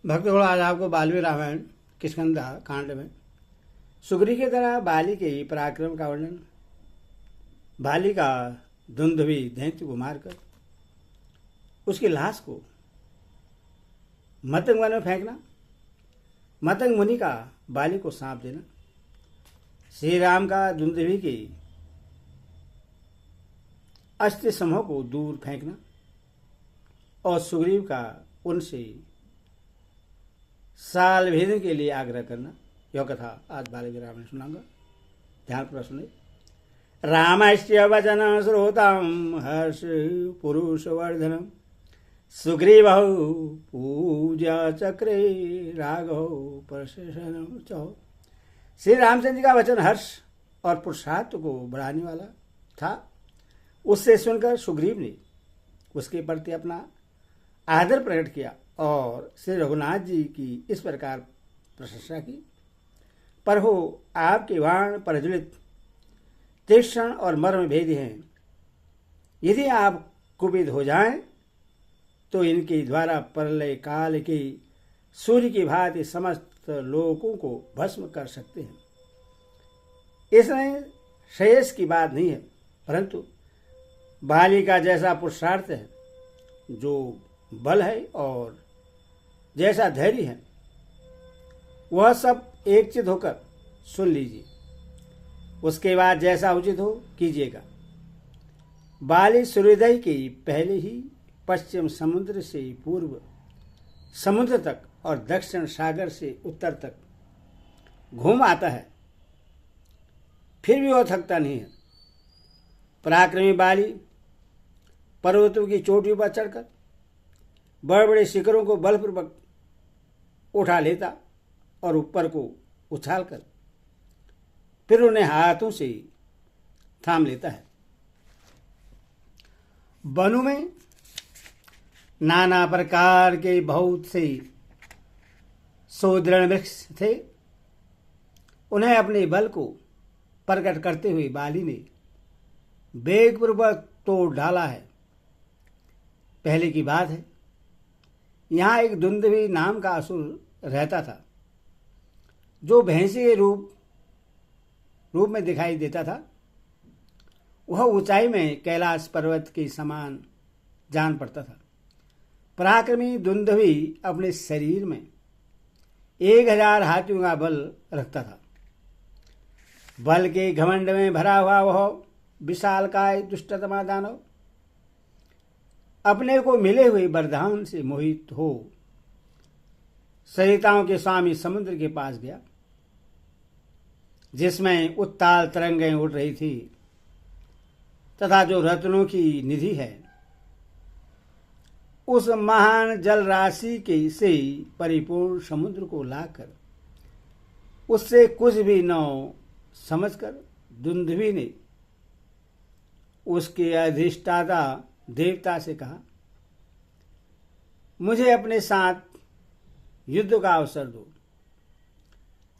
भक्तगण, आज आपको बाल्मीकि रामायण किष्किंधा कांड में सुग्रीव की तरह बाली के पराक्रम का वर्णन, बाली का दुंदुभि दैत्य को मारकर उसकी लाश को मतंग वन में फेंकना, मतंग मुनि का बाली को सांप देना, श्री राम का दुंदुभि की अस्थि समूह को दूर फेंकना और सुग्रीव का उनसे साल भेदन के लिए आग्रह करना। यह कथा आज बाल्मीकि रामायण सुनाऊंगा, ध्यान पूरा सुने। रामस्य वचन श्रोताम हर्ष पुरुष वर्धनम सुग्रीवः पूजा चक्रे राघव प्रशंसन चौ। श्री रामचंद्र जी का वचन हर्ष और पुरुषार्थ को बढ़ाने वाला था। उससे सुनकर सुग्रीव ने उसके प्रति अपना आदर प्रकट किया और श्री रघुनाथ जी की इस प्रकार प्रशंसा की। पर हो आपके वाण प्रज्वलित तीक्ष्ण और मर्म भेदी हैं। यदि आप कुपित हो जाएं तो इनके द्वारा प्रलय काल के सूर्य की भांति समस्त लोगों को भस्म कर सकते हैं। इसमें श्रेयस की बात नहीं है, परंतु बाली का जैसा पुरुषार्थ है, जो बल है और जैसा धैर्य है, वह सब एक चित होकर सुन लीजिए। उसके बाद जैसा उचित हो कीजिएगा। बाली सूर्योदय के पहले ही पश्चिम समुद्र से पूर्व समुद्र तक और दक्षिण सागर से उत्तर तक घूम आता है, फिर भी वह थकता नहीं है। पराक्रमी बाली पर्वतों की चोटियों पर चढ़कर बड़े बड़े शिखरों को बलपूर्वक उठा लेता और ऊपर को उछालकर फिर उन्हें हाथों से थाम लेता है। वनों में नाना प्रकार के बहुत से सुदृढ़ वृक्ष थे। उन्हें अपने बल को प्रकट करते हुए बाली ने वेगपूर्वक तोड़ डाला है। पहले की बात है, यहाँ एक दुंदुभि नाम का असुर रहता था, जो भैंसी के रूप में दिखाई देता था। वह ऊंचाई में कैलाश पर्वत के समान जान पड़ता था। पराक्रमी दुंदुभि अपने शरीर में 1000 हाथियों का बल रखता था। बल के घमंड में भरा हुआ वह विशालकाय दुष्टतमा दानव अपने को मिले हुए वरदान से मोहित हो सरिताओं के स्वामी समुद्र के पास गया, जिसमें उत्ताल तरंगें उठ रही थी तथा जो रत्नों की निधि है, उस महान जल राशि के से परिपूर्ण समुद्र को लाकर उससे कुछ भी न समझकर दुंदुभि ने उसके अधिष्ठाता देवता से कहा, मुझे अपने साथ युद्ध का अवसर दो।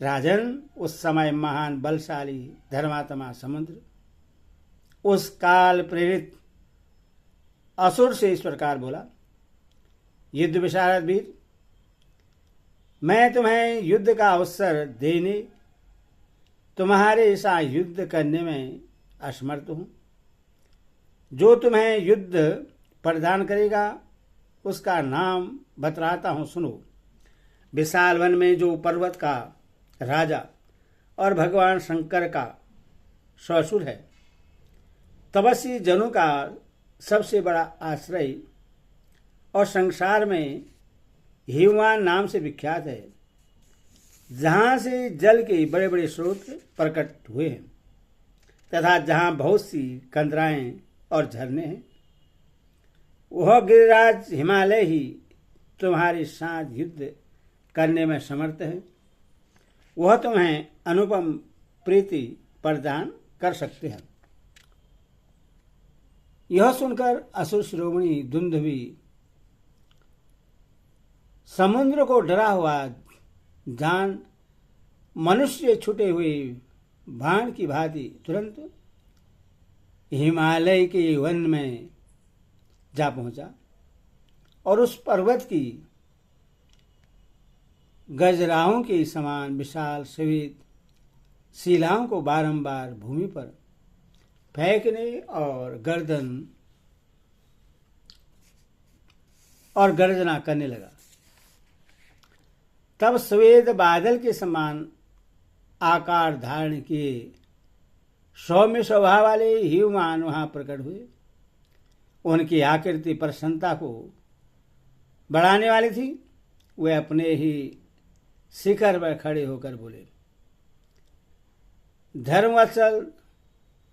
राजन, उस समय महान बलशाली धर्मात्मा समुद्र उस काल प्रेरित असुर से इस प्रकार बोला, युद्ध विशारद वीर, मैं तुम्हें युद्ध का अवसर देने तुम्हारे साथ युद्ध करने में असमर्थ हूं। जो तुम्हें युद्ध प्रदान करेगा उसका नाम बतलाता हूं, सुनो। विशाल वन में जो पर्वत का राजा और भगवान शंकर का ससुर है, तपस्वी जनों का सबसे बड़ा आश्रय और संसार में हिमवान नाम से विख्यात है, जहाँ से जल के बड़े बड़े स्रोत प्रकट हुए हैं तथा जहाँ बहुत सी कंदराएं और झरने हैं, वह गिरिराज हिमालय ही तुम्हारे साथ युद्ध करने में समर्थ है। वह तुम्हें अनुपम प्रीति प्रदान कर सकते हैं। यह सुनकर असुर शिरोमणि दुंदुभि समुद्र को डरा हुआ जान मनुष्य छूटे हुए बाण की भांति तुरंत हिमालय के वन में जा पहुंचा और उस पर्वत की गजराहों के समान विशाल श्वेत शिलाओं को बारंबार भूमि पर फेंकने और गर्जना करने लगा। तब श्वेत बादल के समान आकार धारण किए सौम्य स्वभाव वाले हिमवान वहां प्रकट हुए। उनकी आकृति प्रसन्नता को बढ़ाने वाली थी। वे अपने ही शिखर पर खड़े होकर बोले, धर्मवत्सल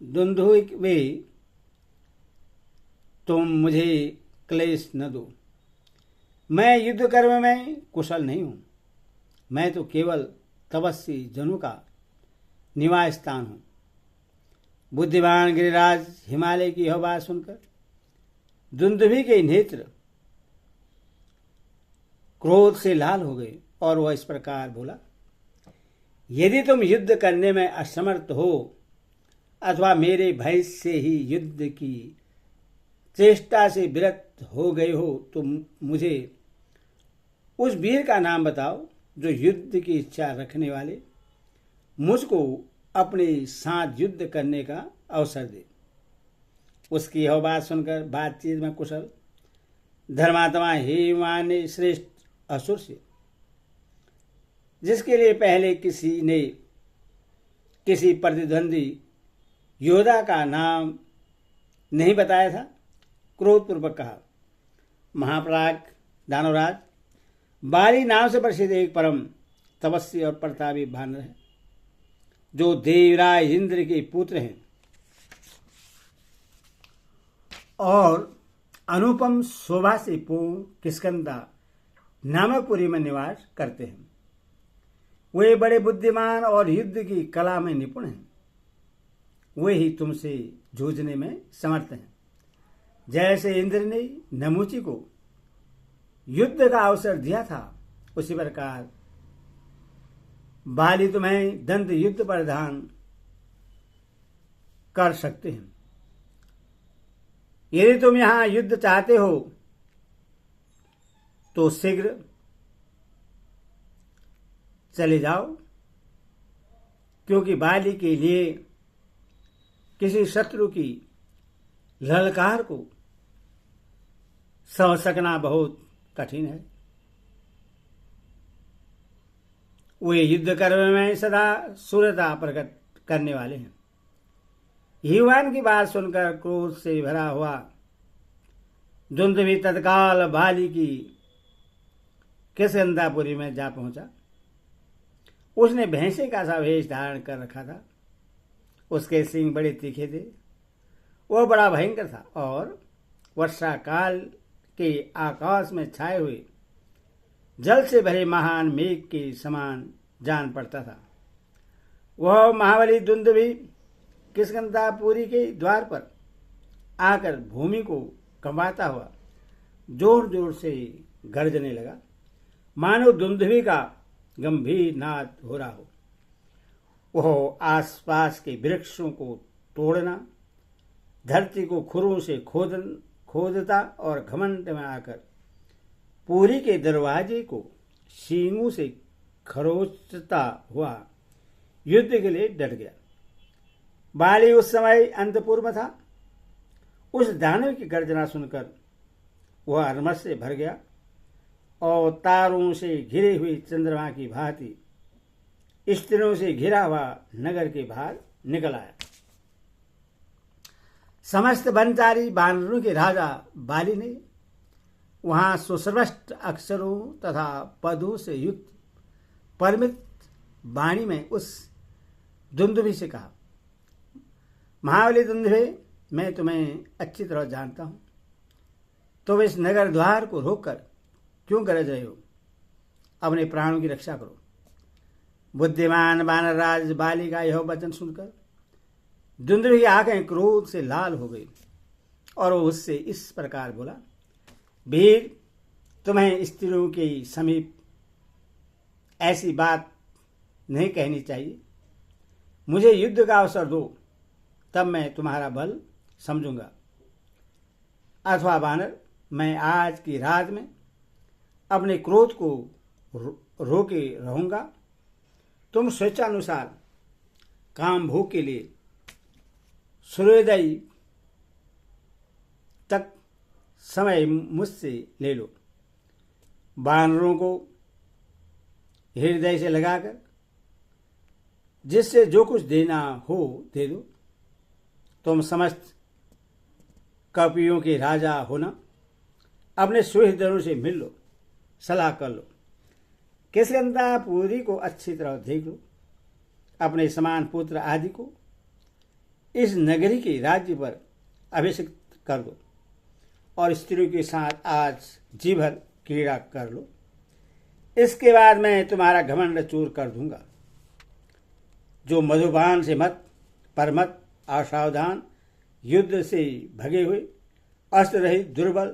दुंदुभि, तुम मुझे क्लेश न दो। मैं युद्ध कर्म में कुशल नहीं हूं। मैं तो केवल तपस्वी जनों का निवास स्थान हूं। बुद्धिमान गिरिराज हिमालय की यह बात सुनकर दुंदुभि के नेत्र क्रोध से लाल हो गए और वह इस प्रकार बोला, यदि तुम युद्ध करने में असमर्थ हो अथवा मेरे भय से ही युद्ध की चेष्टा से विरक्त हो गए हो तो मुझे उस वीर का नाम बताओ जो युद्ध की इच्छा रखने वाले मुझको अपने साथ युद्ध करने का अवसर दे। उसकी यह बात सुनकर बातचीत में कुशल धर्मात्मा हिमवान ने श्रेष्ठ असुर से, जिसके लिए पहले किसी ने किसी प्रतिद्वंदी योद्धा का नाम नहीं बताया था, क्रोधपूर्वक कहा, महापराग दानवराज, बाली नाम से प्रसिद्ध एक परम तपस्वी और प्रतापी वानर है, जो देवराज इंद्र के पुत्र हैं और अनुपम शोभा से पूर्ण किष्किंधा नामक पुरी में निवास करते हैं। वे बड़े बुद्धिमान और युद्ध की कला में निपुण हैं। वे ही तुमसे जूझने में समर्थ हैं। जैसे इंद्र ने नमूची को युद्ध का अवसर दिया था, उसी प्रकार बाली तुम्हें दंत युद्ध प्रदान कर सकते हैं। यदि तुम यहां युद्ध चाहते हो तो शीघ्र चले जाओ, क्योंकि बाली के लिए किसी शत्रु की ललकार को सह सकना बहुत कठिन है। वे युद्ध कर्म में सदा सूर्यता प्रकट करने वाले हैं। हिमवान की बात सुनकर क्रोध से भरा हुआ दुंदुभि तत्काल बाली की किष्किंधापुरी में जा पहुंचा। उसने भैंसे का सा वेश धारण कर रखा था। उसके सींग बड़े तीखे थे। वह बड़ा भयंकर था और वर्षा काल के आकाश में छाए हुए जल से भरे महान मेघ के समान जान पड़ता था। वह महाबली दुंदुभि किष्किंधापुरी के द्वार पर आकर भूमि को कंपाता हुआ जोर जोर से गर्जने लगा, मानो दुंदुभि का गंभीर नाद हो रहा हो। वह आसपास के वृक्षों को तोड़ना, धरती को खुरों से खोदता और घमंड में आकर पुरी के दरवाजे को सींगों से खरोचता हुआ युद्ध के लिए डट गया। बाली उस समय अंतपुर में था। उस दानव की गर्जना सुनकर वह हर्ष से भर गया और तारों से घिरे हुए चंद्रमा की भांति स्त्रियों से घिरा हुआ नगर के बाहर निकल आया। समस्त वनचारी वानरों के राजा बाली ने वहां सुस्पष्ट अक्षरों तथा पदों से युक्त परिमित वाणी में उस दुंदुभि से कहा, महाबली दुंदुभि, मैं तुम्हें अच्छी तरह जानता हूं। तुम इस नगर द्वार को रोककर क्यों गरज रहे हो? अपने प्राणों की रक्षा करो। बुद्धिमान वानरराज बाली का यह वचन सुनकर दुंदुभि की आंखें क्रोध से लाल हो गई और वो उससे इस प्रकार बोला, वीर, तुम्हें स्त्रियों के समीप ऐसी बात नहीं कहनी चाहिए। मुझे युद्ध का अवसर दो, तब मैं तुम्हारा बल समझूंगा। अथवा वानर, मैं आज की रात में अपने क्रोध को रोके रहूंगा। तुम स्वेच्छानुसार काम भोग के लिए सूर्योदय तक समय मुझसे ले लो। वानरों को हृदय से लगाकर जिससे जो कुछ देना हो दे दो। तुम समस्त कपियों के राजा होना, अपने सुहृदयों से मिल लो, सलाह कर लो। किष्किंधापुरी को अच्छी तरह देख लो। अपने समान पुत्र आदि को इस नगरी के राज्य पर अभिषिक्त कर दो और स्त्रियों के साथ आज जी भर क्रीड़ा कर लो। इसके बाद मैं तुम्हारा घमंड चूर कर दूंगा। जो मधुपान से मत परमत असावधान, युद्ध से भगे हुए, अस्त्र रहित, दुर्बल,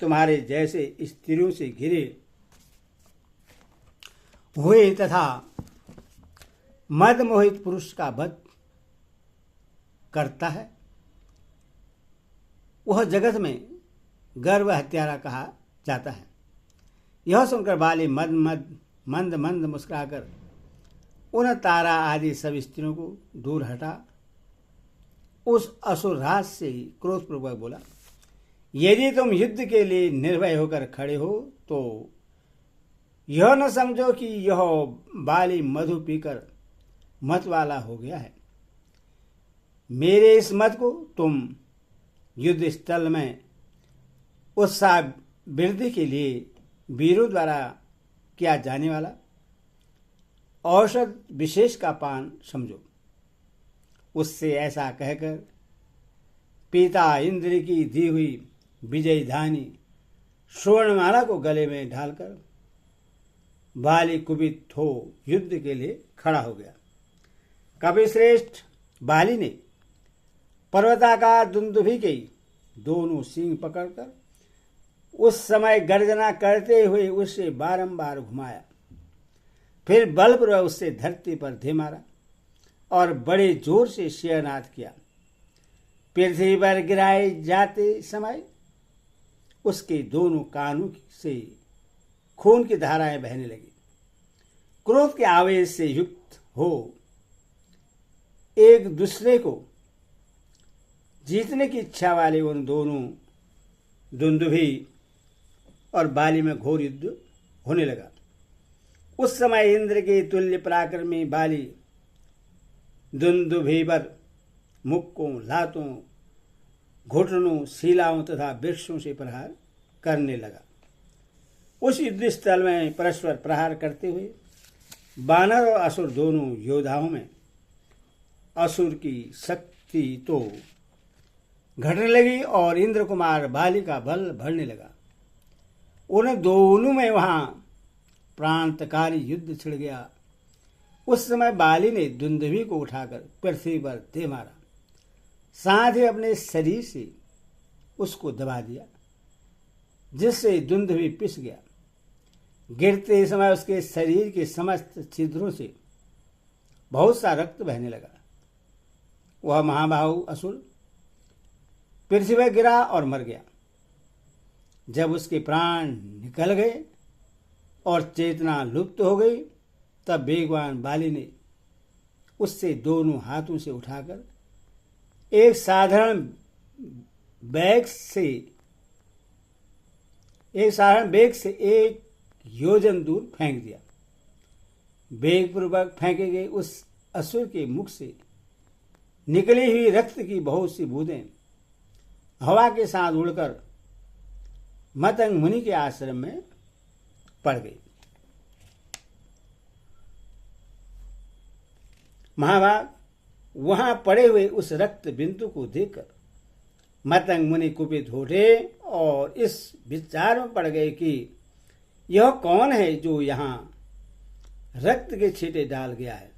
तुम्हारे जैसे स्त्रियों से घिरे हुए तथा मद मोहित पुरुष का वध करता है, वह जगत में गर्व हत्यारा कहा जाता है। यह सुनकर बाली मंद मंद मुस्कुराकर उन तारा आदि सब स्त्रियों को दूर हटा उस असुर राज से क्रोधपूर्वक बोला, यदि तुम युद्ध के लिए निर्भय होकर खड़े हो तो यह न समझो कि यह बाली मधु पीकर मत वाला हो गया है। मेरे इस मत को तुम युद्ध स्थल में उत्साह वृद्धि के लिए वीरों द्वारा किया जाने वाला औषध विशेष का पान समझो। उससे ऐसा कहकर पिता इंद्र की दी हुई विजय धानी स्वर्णमाला को गले में ढालकर बाली कुपित हो युद्ध के लिए खड़ा हो गया। कपिश्रेष्ठ बाली ने पर्वताकार दुंदुभि के दोनों सींग पकड़कर उस समय गर्जना करते हुए उससे बारंबार घुमाया, फिर बलपूर्वक उससे धरती पर धे मारा और बड़े जोर से शेरनाद किया। पृथ्वी पर गिराए जाते समय उसके दोनों कानों से खून की धाराएं बहने लगी। क्रोध के आवेश से युक्त हो एक दूसरे को जीतने की इच्छा वाले उन दोनों दुंदुभि और बाली में घोर युद्ध होने लगा। उस समय इंद्र के तुल्य पराक्रमी बाली दुंदुभि पर मुक्कों, लातों, घुटनों, शिलाओं तथा वृक्षों से प्रहार करने लगा। उस युद्ध स्थल में परस्पर प्रहार करते हुए वानर और असुर दोनों योद्धाओं में असुर की शक्ति तो घटने लगी और इंद्र कुमार बाली का बल बढ़ने लगा। उन दोनों में वहां प्रांतकारी युद्ध छिड़ गया। उस समय बाली ने दुंदुभि को उठाकर पृथ्वी पर दे मारा, साथ ही अपने शरीर से उसको दबा दिया, जिससे दुंदुभि पिस गया। गिरते समय उसके शरीर के समस्त छिद्रों से बहुत सा रक्त बहने लगा। वह महाबाहु असुर पृथ्वी पर गिरा और मर गया। जब उसके प्राण निकल गए और चेतना लुप्त हो गई, तब वेगवान बाली ने उससे दोनों हाथों से उठाकर एक साधारण बैग से एक योजन दूर फेंक दिया। वेगपूर्वक फेंके गए उस असुर के मुख से निकली हुई रक्त की बहुत सी बूंदें हवा के साथ उड़कर मतंग मुनि के आश्रम में पड़ गई। महाभाग, वहां पड़े हुए उस रक्त बिंदु को देखकर मतंग मुनि कुपित हो उठे और इस विचार में पड़ गए कि यह कौन है जो यहां रक्त के छींटे डाल गया है।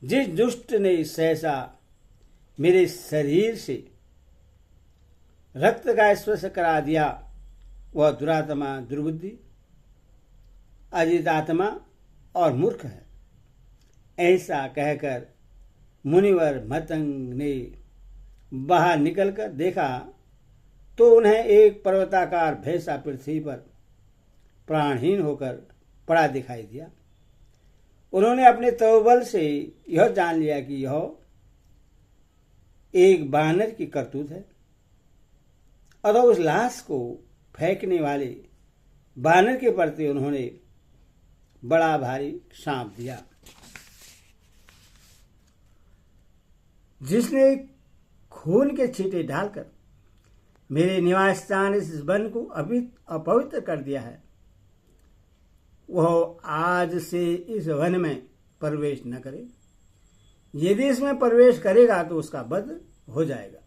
जिस दुष्ट ने सहसा मेरे शरीर से रक्त का स्पर्श करा दिया, वह दुरात्मा, दुर्बुद्धि, अजितात्मा और मूर्ख है। ऐसा कहकर मुनिवर मतंग ने बाहर निकलकर देखा तो उन्हें एक पर्वताकार भैंसा पृथ्वी पर प्राणहीन होकर पड़ा दिखाई दिया। उन्होंने अपने तपोबल से यह जान लिया कि यह एक बानर की करतूत है, और उस लाश को फेंकने वाले बानर के प्रति उन्होंने बड़ा भारी शाप दिया, जिसने खून के छींटे डालकर मेरे निवास स्थान इस वन को अपवित्र कर दिया है, वह आज से इस वन में प्रवेश न करे। यदि इसमें प्रवेश करेगा तो उसका वध हो जाएगा।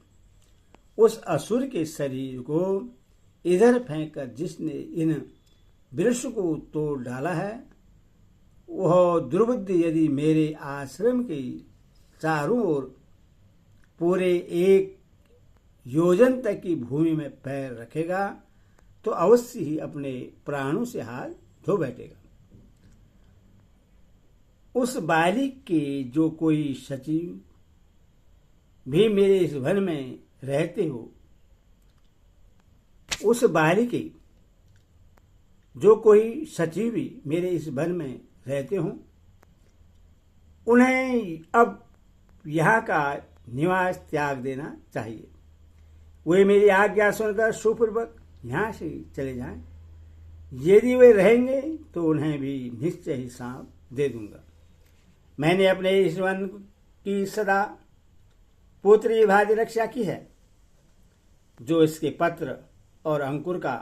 उस असुर के शरीर को इधर फेंककर जिसने इन वृक्ष को तोड़ डाला है, वह दुर्बुद्धि यदि मेरे आश्रम के चारों ओर पूरे 1 योजन तक की भूमि में पैर रखेगा तो अवश्य ही अपने प्राणों से हाथ धो बैठेगा। उस बालिक के जो कोई सचिव भी मेरे इस वन में रहते हो, उस बालिक के जो कोई सचिव भी मेरे इस वन में रहते हों, उन्हें अब यहाँ का निवास त्याग देना चाहिए। वे मेरी आज्ञा सुनकर सुपूर्वक यहाँ से चले जाएं। यदि वे रहेंगे तो उन्हें भी निश्चय ही शाप दे दूंगा। मैंने अपने इस वन की सदा पुत्री भांति रक्षा की है। जो इसके पत्र और अंकुर का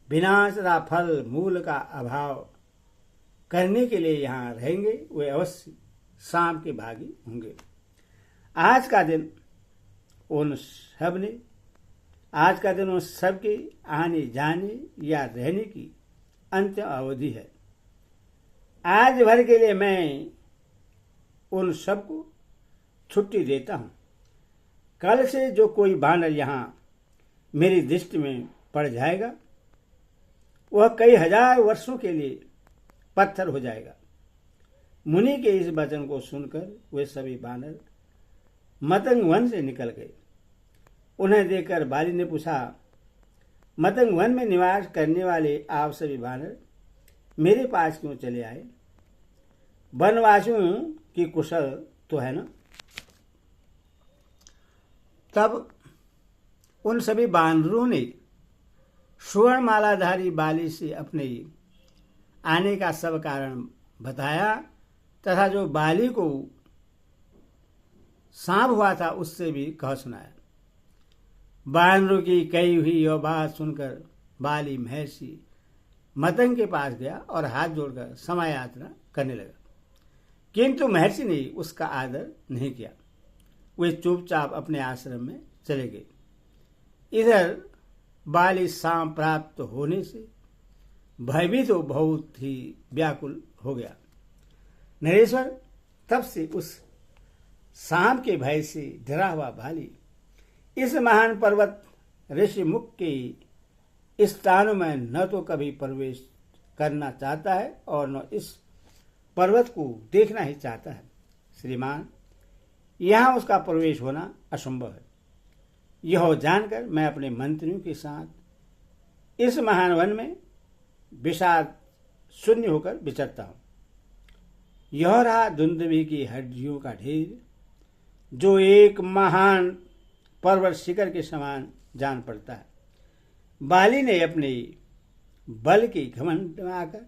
विनाश तथा फल मूल का अभाव करने के लिए यहाँ रहेंगे, वे अवश्य शाम के भागी होंगे। आज का दिन उन सब के आने जाने या रहने की अंतिम अवधि है। आज भर के लिए मैं उन सबको छुट्टी देता हूँ। कल से जो कोई बानर यहाँ मेरी दृष्टि में पड़ जाएगा, वह कई हजार वर्षों के लिए पत्थर हो जाएगा। मुनि के इस वचन को सुनकर वे सभी बानर मतंग वन से निकल गए। उन्हें देखकर बाली ने पूछा, मतंग वन में निवास करने वाले आप सभी बानर मेरे पास क्यों चले आए? वनवासियों की कुशल तो है ना? तब उन सभी बानरों ने स्वर्ण मालाधारी बाली से अपने आने का सब कारण बताया तथा जो बाली को सांप हुआ था उससे भी कह सुनाया। बानरों की कही हुई यह बात सुनकर बाली महर्षि मतंग के पास गया और हाथ जोड़कर क्षमा याचना करने लगा, किंतु महर्षि ने उसका आदर नहीं किया। वे चुपचाप अपने आश्रम में चले गए। इधर बाली सांप प्राप्त होने से भयभीत तो बहुत ही व्याकुल हो गया। नरेश्वर, तब से उस सांप के भय से डरा हुआ बाली इस महान पर्वत ऋषि मुख के स्थानों में न तो कभी प्रवेश करना चाहता है और न इस पर्वत को देखना ही चाहता है। श्रीमान, यहाँ उसका प्रवेश होना असंभव है। यह जानकर मैं अपने मंत्रियों के साथ इस महान वन में विषाद शून्य होकर विचरता हूँ। यह रहा दुंदुभी की हड्डियों का ढेर, जो एक महान पर्वत शिखर के समान जान पड़ता है। बाली ने अपने बल के घमंड में आकर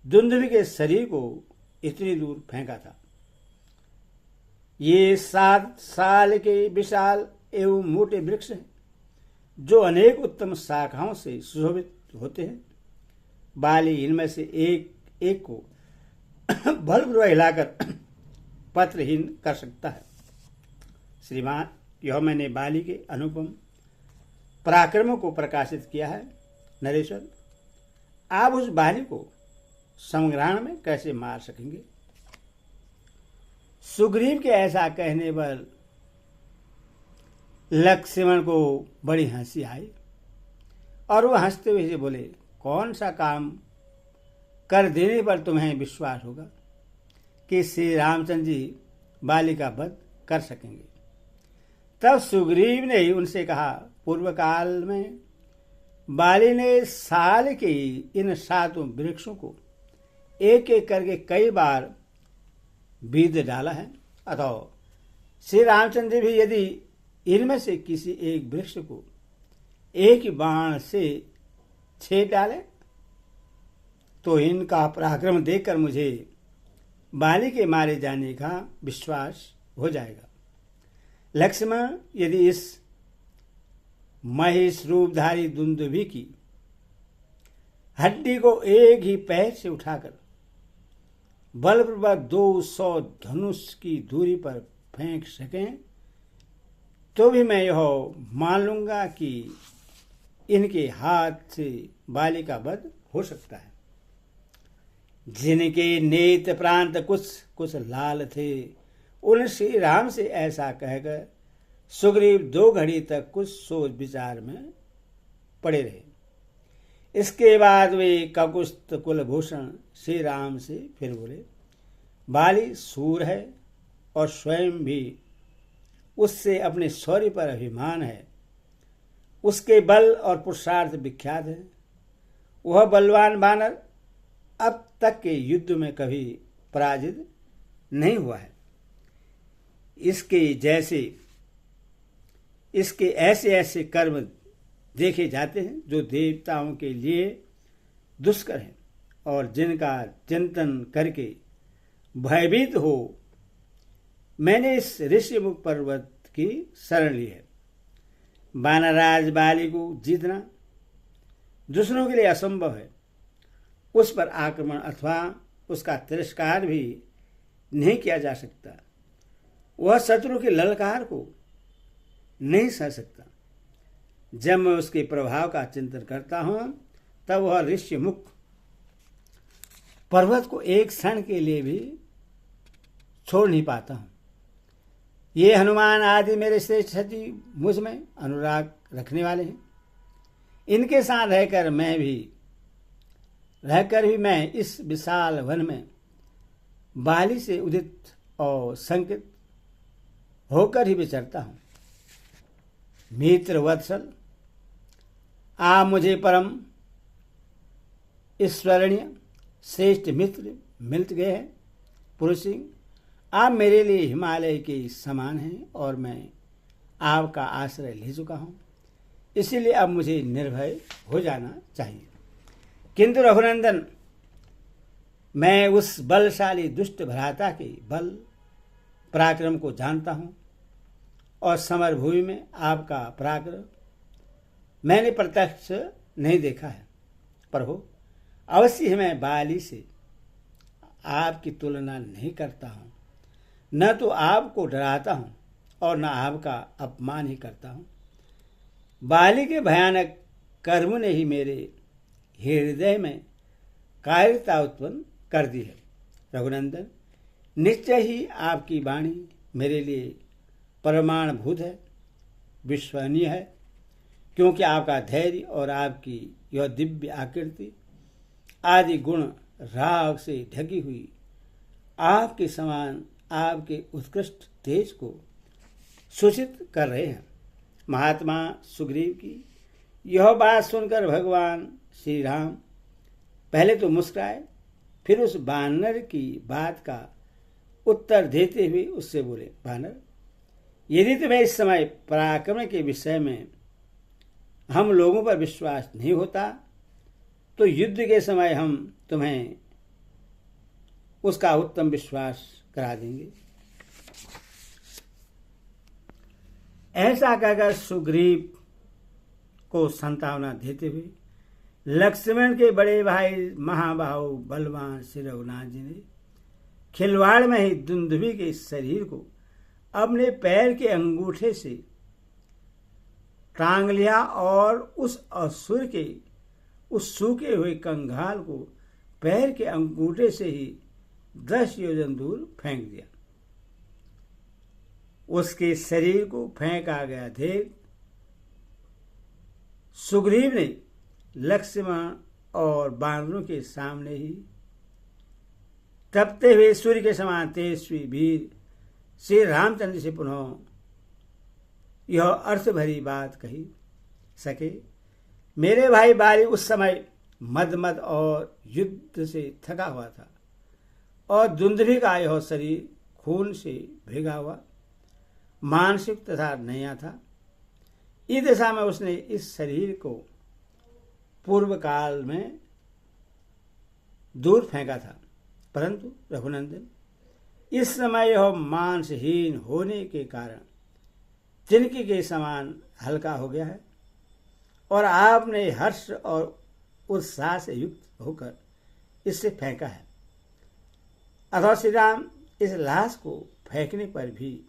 दुंदुभी के शरीर को इतनी दूर फेंका था। ये 7 साल के विशाल एवं मोटे वृक्ष हैं, जो अनेक उत्तम शाखाओं से सुशोभित होते हैं। बाली इनमें से एक को बलपूर्वक हिलाकर पत्रहीन कर सकता है। श्रीमान, यह मैंने बाली के अनुपम पराक्रमों को प्रकाशित किया है। नरेश्वर, आप उस बाली को संग्राम में कैसे मार सकेंगे? सुग्रीव के ऐसा कहने पर लक्ष्मण को बड़ी हंसी आई और वह हंसते हुए बोले, कौन सा काम कर देने पर तुम्हें विश्वास होगा कि श्री रामचंद्र जी बाली का वध कर सकेंगे? तब सुग्रीव ने उनसे कहा, पूर्व काल में बाली ने साल के इन 7 वृक्षों को एक एक करके कई बार बीज डाला है। अतः श्री रामचंद्र भी यदि इनमें से किसी एक वृक्ष को एक ही बाण से छेद डाले तो इनका पराक्रम देखकर मुझे बाली के मारे जाने का विश्वास हो जाएगा। लक्ष्मण यदि इस महिष रूपधारी दुंदुभी की हड्डी को एक ही पैर से उठाकर बलपूर्वक 200 धनुष की दूरी पर फेंक सकें तो भी मैं यह मान लूंगा कि इनके हाथ से बाली का वध हो सकता है। जिनके नेत प्रांत कुछ कुछ लाल थे उन श्री राम से ऐसा कहकर सुग्रीव 2 घड़ी तक कुछ सोच विचार में पड़े रहे। इसके बाद वे ककुस्त कुलभूषण श्री राम से फिर बोले, बाली सूर है और स्वयं भी उससे अपने शौर्य पर अभिमान है। उसके बल और पुरुषार्थ विख्यात है। वह बलवान बानर अब तक के युद्ध में कभी पराजित नहीं हुआ है। इसके ऐसे ऐसे कर्म देखे जाते हैं जो देवताओं के लिए दुष्कर हैं और जिनका चिंतन करके भयभीत हो मैंने इस ऋषिमुख पर्वत की शरण ली है। वानरराज बाली को जीतना दूसरों के लिए असंभव है। उस पर आक्रमण अथवा उसका तिरस्कार भी नहीं किया जा सकता। वह शत्रु के ललकार को नहीं सह सकता। जब मैं उसके प्रभाव का चिंतन करता हूं तब वह ऋषिमुख पर्वत को एक क्षण के लिए भी छोड़ नहीं पाता हूं। ये हनुमान आदि मेरे श्रेष्ठ सती मुझ में अनुराग रखने वाले हैं। इनके साथ रहकर भी मैं इस विशाल वन में बाली से उदित और संकित होकर ही विचरता हूं। मित्र वत्सल, आप मुझे परम ईश्वरणीय श्रेष्ठ मित्र मिल गए हैं। पुरुष सिंह, आप मेरे लिए हिमालय के समान हैं और मैं आपका आश्रय ले चुका हूं, इसीलिए अब मुझे निर्भय हो जाना चाहिए। किंतु रघुनंदन, मैं उस बलशाली दुष्ट भ्राता के बल पराक्रम को जानता हूं और समर भूमि में आपका पराक्रम मैंने प्रत्यक्ष नहीं देखा है। पर हो अवश्य ही मैं बाली से आपकी तुलना नहीं करता हूं। न तो आपको डराता हूं और न आपका अपमान ही करता हूं। बाली के भयानक कर्म ने ही मेरे हृदय में कायरता उत्पन्न कर दी है। रघुनंदन, निश्चय ही आपकी वाणी मेरे लिए प्रमाणभूत है, विश्वसनीय है, क्योंकि आपका धैर्य और आपकी यह दिव्य आकृति आदि गुण राग से ढकी हुई आपके समान आपके उत्कृष्ट तेज को सूचित कर रहे हैं। महात्मा सुग्रीव की यह बात सुनकर भगवान श्री राम पहले तो मुस्कुराए, फिर उस बानर की बात का उत्तर देते हुए उससे बोले, बानर, यदि तुम्हें इस समय पराक्रम के विषय में हम लोगों पर विश्वास नहीं होता तो युद्ध के समय हम तुम्हें उसका उत्तम विश्वास करा देंगे। ऐसा कहकर सुग्रीव को सांत्वना देते हुए लक्ष्मण के बड़े भाई महाबाहु बलवान श्री रघुनाथ जी ने खिलवाड़ में ही दुंदुभी के शरीर को अपने पैर के अंगूठे से टांग लिया और उस असुर के उस सूखे हुए कंगाल को पैर के अंगूठे से ही 10 योजन दूर फेंक दिया। उसके शरीर को फेंका गया देख सुग्रीव ने लक्ष्मण और बानरों के सामने ही तपते हुए सूर्य के समान तेजस्वी वीर श्री रामचंद्र से पुनः यह अर्थ भरी बात कही सके, मेरे भाई बाली उस समय मद और युद्ध से थका हुआ था और धुंधली का यह शरीर खून से भीगा हुआ मानसिक तथा नया था। इस दशा में उसने इस शरीर को पूर्व काल में दूर फेंका था, परंतु रघुनंदन इस समय यह मांसहीन होने के कारण तिनके के समान हल्का हो गया है और आपने हर्ष और उत्साह से युक्त होकर इससे फेंका है। अथवा श्री राम, इस लाश को फेंकने पर भी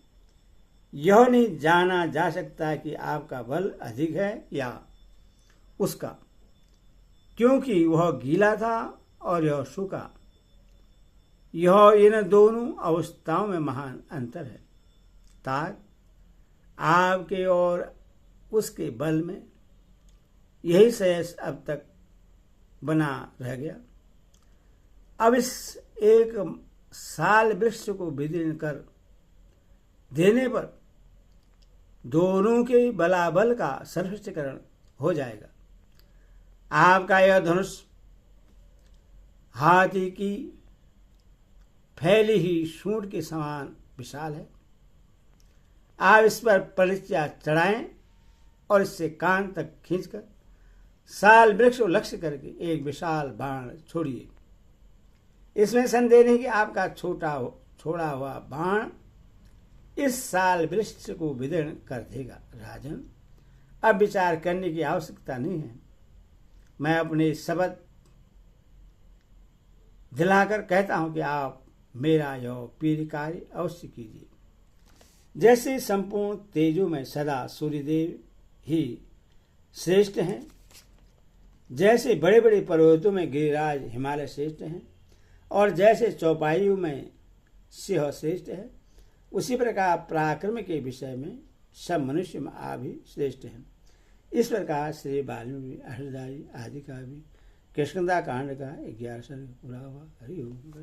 यह नहीं जाना जा सकता कि आपका बल अधिक है या उसका, क्योंकि वह गीला था और यह सूखा। यह इन दोनों अवस्थाओं में महान अंतर है। ताक आपके और उसके बल में यही शेष अब तक बना रह गया। अब इस एक साल वृक्ष को विदीर्ण कर देने पर दोनों के बलाबल का सर्वश्रेष्ठीकरण हो जाएगा। आपका यह धनुष हाथी की फैली ही सूंड के समान विशाल है। आप इस पर परिचा चढ़ाएं और इससे कान तक खींचकर साल वृक्ष को लक्ष्य करके एक विशाल बाण छोड़िए। इसमें संदेह नहीं कि आपका छोड़ा हुआ बाण इस साल वृक्ष को विदीर्ण कर देगा। राजन, अब विचार करने की आवश्यकता नहीं है। मैं अपने शब्द दिलाकर कहता हूं कि आप मेरा यह प्रिय कार्य अवश्य कीजिए। जैसे संपूर्ण तेजों में सदा सूर्यदेव ही श्रेष्ठ हैं, जैसे बड़े बड़े पर्वतों में गिरिराज हिमालय श्रेष्ठ हैं और जैसे चौपाइयों में सिंह श्रेष्ठ है, उसी प्रकार पराक्रम के विषय में सब मनुष्य में आप ही श्रेष्ठ हैं। इस प्रकार श्री वाल्मीकि अष्टधारी आदि का भी कृष्णदा कांड का 11 सर्ग पूरा हुआ। हरि ओम।